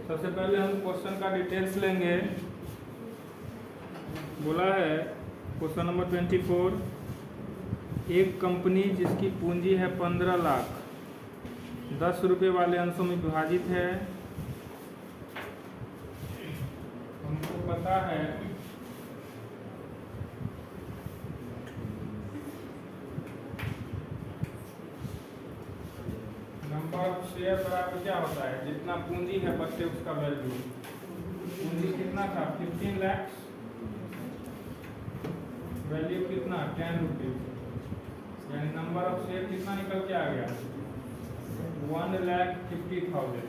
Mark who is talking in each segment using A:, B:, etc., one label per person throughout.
A: सबसे पहले हम क्वेश्चन का डिटेल्स लेंगे। बोला है क्वेश्चन नंबर 24, एक कंपनी जिसकी पूंजी है 15 लाख 10 रुपये वाले अंशों में विभाजित है। हमको पता है नंबर ऑफ शेयर बराबर क्या होता है, जितना पूंजी है बच्चे उसका वैल्यू। पूंजी कितना था 15 लाख, वैल्यू कितना 10 रुपीज, यानी नंबर ऑफ शेयर कितना निकल के आ गया 1,50,000।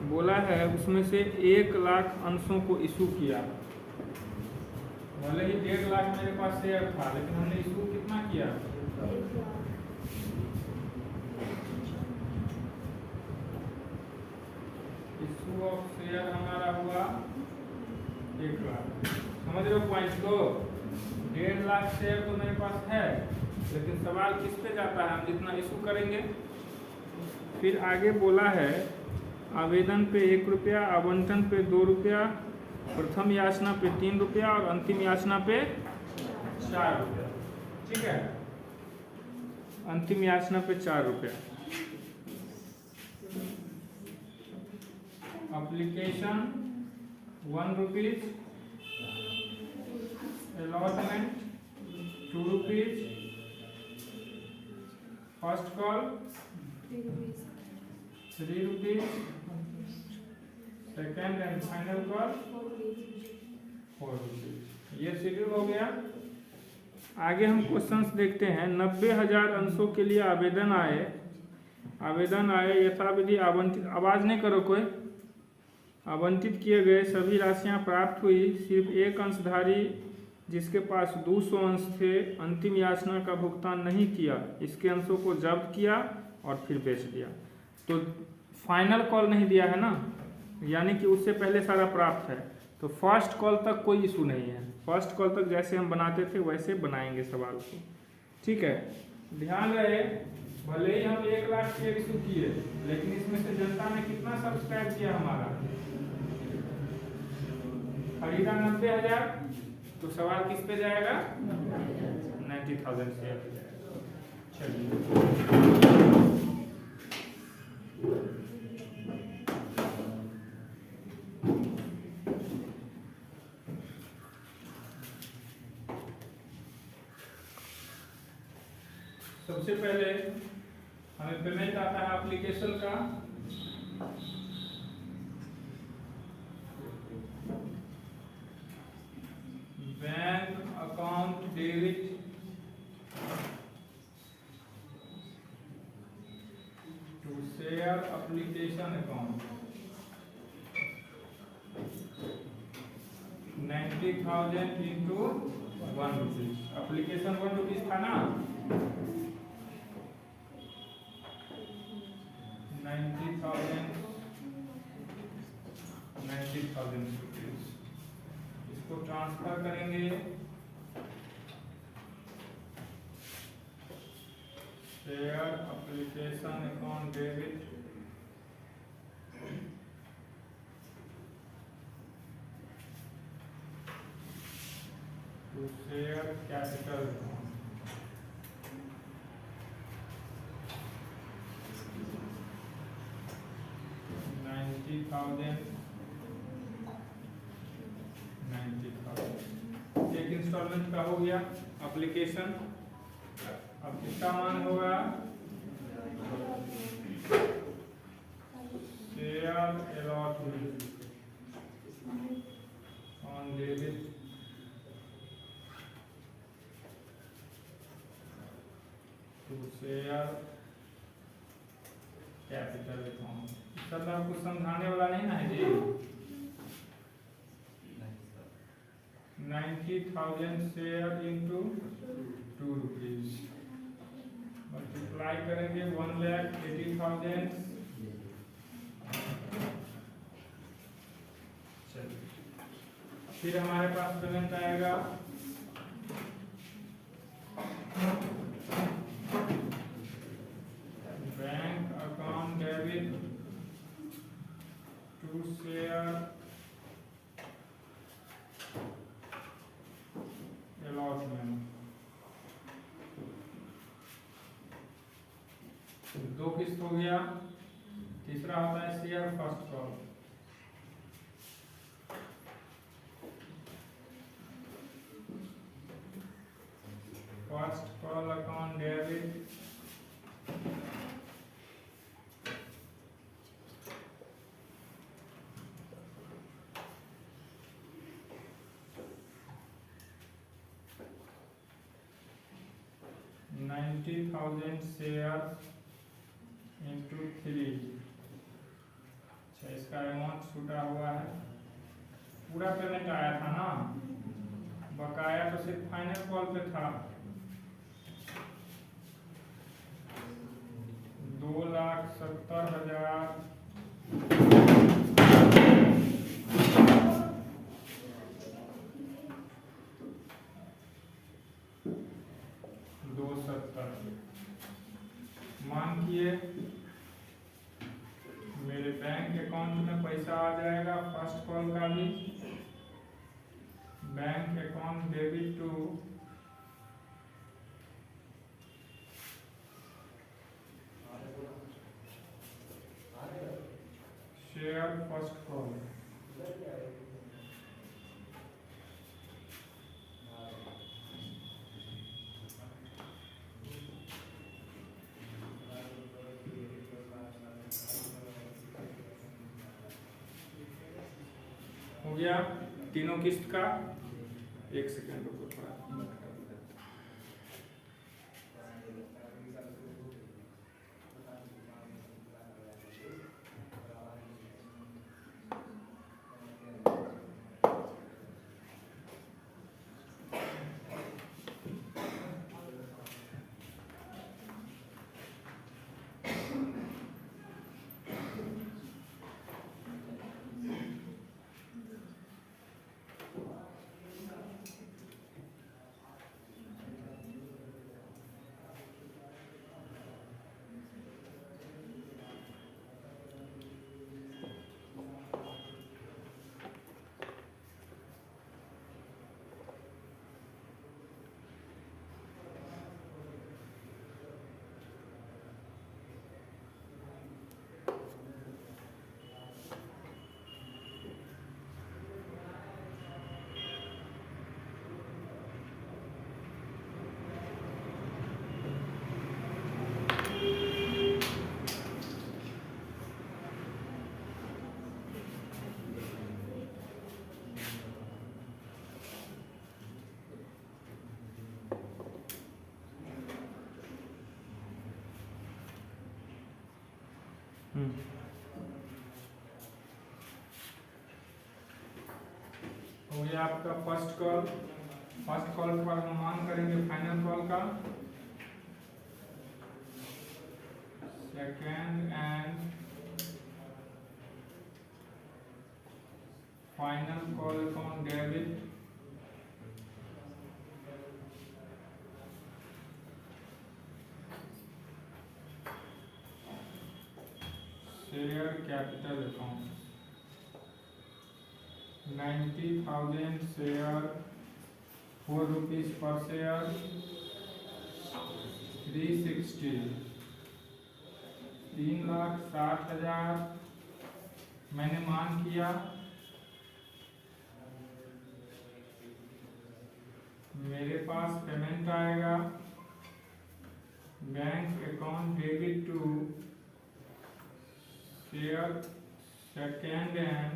A: बोला है उसमें से 1 लाख अंशों को इशू किया। भले ही 1.5 लाख मेरे पास शेयर था, लेकिन हमने इशू कितना किया, इशू ऑफ शेयर हमारा हुआ 1 लाख। समझ रहे हो पॉइंट को। 1.5 लाख शेयर तो मेरे पास है, लेकिन सवाल किस पे जाता है, हम जितना इशू करेंगे। फिर आगे बोला है आवेदन पे 1 रुपया, आवंटन पे 2 रुपया, प्रथम याचना पे 3 रुपया और अंतिम याचना पे 4 रुपया। ठीक है, अंतिम याचना पे 4 रुपया। Application 1 rupees, allotment 2 rupees, first call 3 rupees, second and final call 4 rupees. ये शेड्यूल हो गया। आगे हम क्वेश्चंस देखते हैं। 90,000 अंशों के लिए आवेदन आए यथाविधि आवंटित, आवाज नहीं करो कोई, आवंटित किए गए सभी राशियां प्राप्त हुई। सिर्फ एक अंशधारी जिसके पास 200 अंश थे अंतिम याचना का भुगतान नहीं किया, इसके अंशों को जब्त किया और फिर बेच दिया। तो फाइनल कॉल नहीं दिया है ना, यानी कि उससे पहले सारा प्राप्त है। तो फर्स्ट कॉल तक कोई इशू नहीं है। फर्स्ट कॉल तक जैसे हम बनाते थे वैसे बनाएंगे सवाल को। ठीक है, ध्यान रहे भले ही हम 1 लाख शेयर इशू किए, लेकिन इसमें से जनता ने कितना सब्सक्राइब किया हमारा, खरीदा 90,000, तो सवाल किस पे जाएगा 90,000 शेयर पे जाएगा। चलिए सबसे पहले हमें पेमेंट आता है एप्लीकेशन का। Bank account debit to share application account 90,000 into 1 rupees. Application 1 rupees था ना, 90,000 रुपीज। इसको ट्रांसफर करेंगे share application account debit to share capital account. 90,000 एक इंस्टॉलमेंट का हो गया एप्लीकेशन। अब किसका मान होगा share allotment on debit to share capital account. सब आपको समझाने वाला नहीं ना है जी। 90,000 शेयर इंटू 2 रुपीज, मल्टीप्लाई करेंगे 1,80,000। चलिए फिर हमारे पास पेमेंट आएगा bank account debit to share allotment. दो किस्त हो गया। तीसरा होता है share first call. First call account debit $90,000 share into 3। अच्छा, इसका अमाउंट छूटा हुआ है। पूरा पेमेंट आया था ना, बकाया तो सिर्फ फाइनल कॉल पे था। 2,70,000 270। मान किए मेरे बैंक अकाउंट में पैसा आ जाएगा फर्स्ट कॉल का भी। Bank account debit to share first call. हो गया तीनों किस्त का। एक सेकेंड रुको, थोड़ा हो गया आपका फर्स्ट कॉल। फर्स्ट कॉल पर हम मान करेंगे फाइनल कॉल का। Second and final call account debit share capital account. 90,000 share, 4 rupees पर शेयर, 360, 3,60,000 मैंने मान किया। मेरे पास पेमेंट आएगा bank account debit to share second and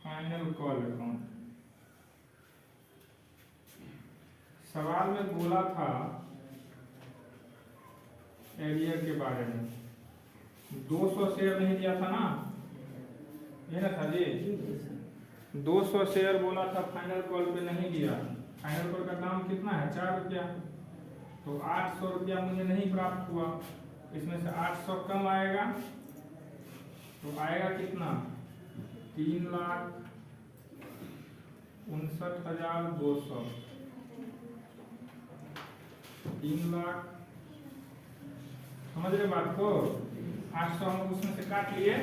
A: final call account. सवाल में बोला था एरियर के बारे में, 200 शेयर नहीं दिया था ना, ये ना था जी। 200 शेयर बोला था, फाइनल कॉल पे नहीं दिया। फाइनल कॉल का दाम कितना है? 4 रुपया। तो 800 रुपया मुझे नहीं प्राप्त हुआ। इसमें से 800 कम आएगा तो आएगा कितना? 3,59,200। 3 लाख, समझ रहे बात को? 800 हम उसमें से काट लिए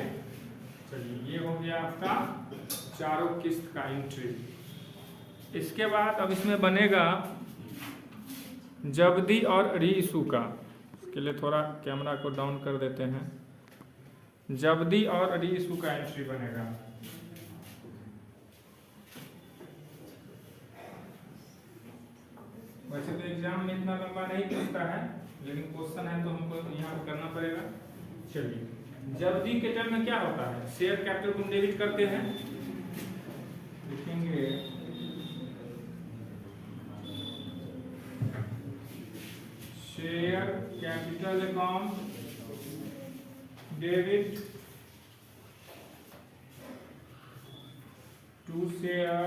A: चलिए, ये हो गया आपका चारों किस्त का एंट्री। इसके बाद अब इसमें बनेगा जब्दी और री इशू का। इसके लिए थोड़ा कैमरा को डाउन कर देते हैं। जब्दी और री इशू का एंट्री बनेगा। वैसे तो एग्जाम में इतना लंबा नहीं पूछता है, लेकिन क्वेश्चन है तो हमको यहाँ करना पड़ेगा। चलिए, जब्दी के टर्म में क्या होता है, शेयर कैपिटल को डेबिट करते हैं, लिखेंगे share capital account debit to share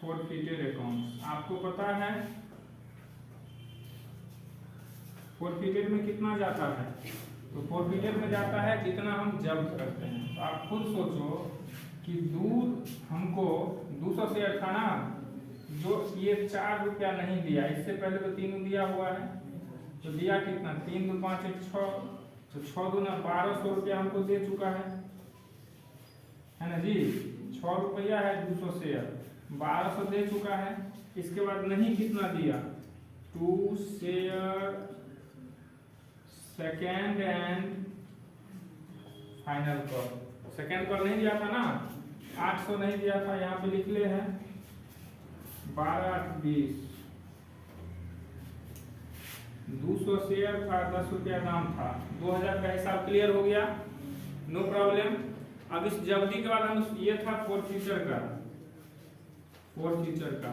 A: forfeited account. आपको पता है फॉरफिटेड में कितना जाता है, तो फॉरफिटेड में जाता है जितना हम जब्त करते हैं। तो आप खुद सोचो कि दूध हमको 200 शेयर था ना, जो ये 4 रुपया नहीं दिया, इससे पहले तो 3 दिया हुआ है, तो दिया कितना, 3 2 5 1 6, तो 6 दूना 1200 रुपया हमको दे चुका है ना जी। 6 रुपया है 200 शेयर, 1200 दे चुका है। इसके बाद नहीं कितना दिया, 2 share second and final call. Second call नहीं दिया था ना, 800 नहीं दिया था, यहाँ पे लिख ले हैं 12 8 20, 200 शेयर था, 10 रुपया दाम था, 2000 का हिसाब क्लियर हो गया, नो प्रॉब्लम। अब इस जब्ती के बाद हम ये था फॉरफिचर का।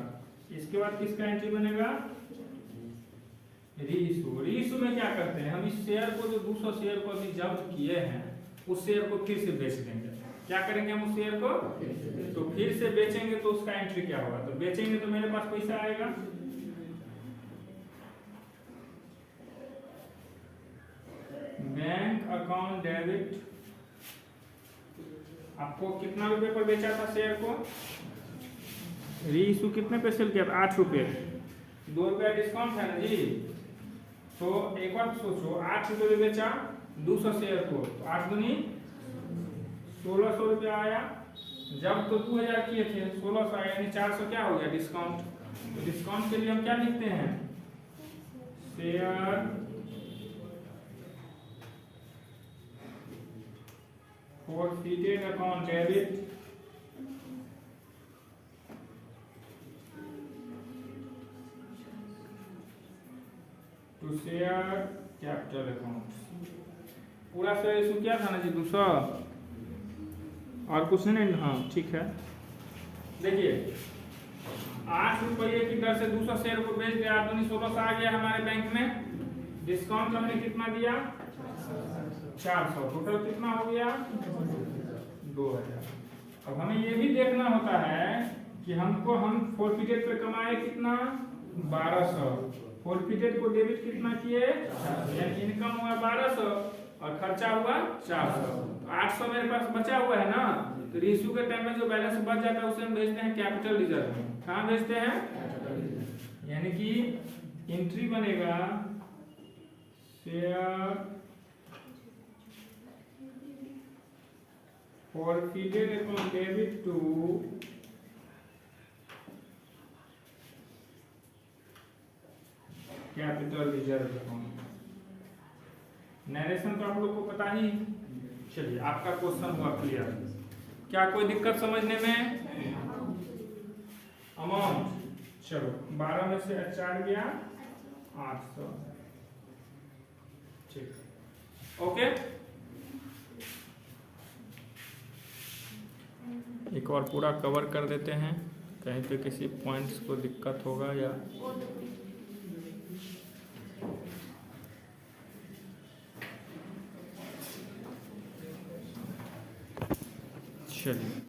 A: इसके बाद किसका एंट्री बनेगा, रीइशू। रीइशू में क्या करते हैं, हम इस शेयर को, जो 200 शेयर को अभी जब्त किए हैं, उस शेयर को फिर से बेच देंगे। क्या करेंगे हम उस शेयर को, तो फिर से बेचेंगे, तो उसका एंट्री क्या होगा, तो बेचेंगे तो मेरे पास पैसा आएगा, बैंक अकाउंट डेबिट। आपको कितना रुपए पर बेचा था शेयर को, रीइशू कितने पे सेल किया था, 8 रुपये, 2 रुपया डिस्काउंट है ना जी। तो एक बार सोचो, 8 रुपये में बेचा 200 शेयर को, तो 8 दूनी 1600 रुपया आया। जब तो 2000 किए थे, 1600 आया, यानी 400 क्या हो गया, डिस्काउंट। तो डिस्काउंट के लिए हम क्या लिखते हैं, share forfeited account debit to share capital account. पूरा शेयर इशू किया था ना जी 200, और कुछ नहीं, हाँ ठीक है। देखिए 8 रुपये की दर से 200 शेयर को बेच दिया, 8 दूनी 1600 आ गया हमारे बैंक में। डिस्काउंट हमने कितना दिया, 400, टोटल कितना हो गया, 2000। अब हमें ये भी देखना होता है कि हमको, हम फॉरफिटेड पे कमाए कितना, 1200, फॉरफिटेड को डेबिट कितना किए, इनकम हुआ 1200 और खर्चा हुआ 400, तो 800 मेरे पास बचा हुआ है ना। तो रीइशू के टाइम में जो बैलेंस बच जाता है उसे हम भेजते हैं कैपिटल रिजर्व में। कहाँ भेजते हैं, यानी कि एंट्री बनेगा share forfeited account debit to capital reserve account. Narration तो आप लोग को पता ही। चलिए, आपका क्वेश्चन हुआ क्लियर। क्या कोई दिक्कत समझने में, अमाउंट, चलो 12 में से 4 गया 800, ठीक, ओके। एक और पूरा कवर कर देते हैं, कहीं पे किसी पॉइंट्स को दिक्कत होगा या चलिए।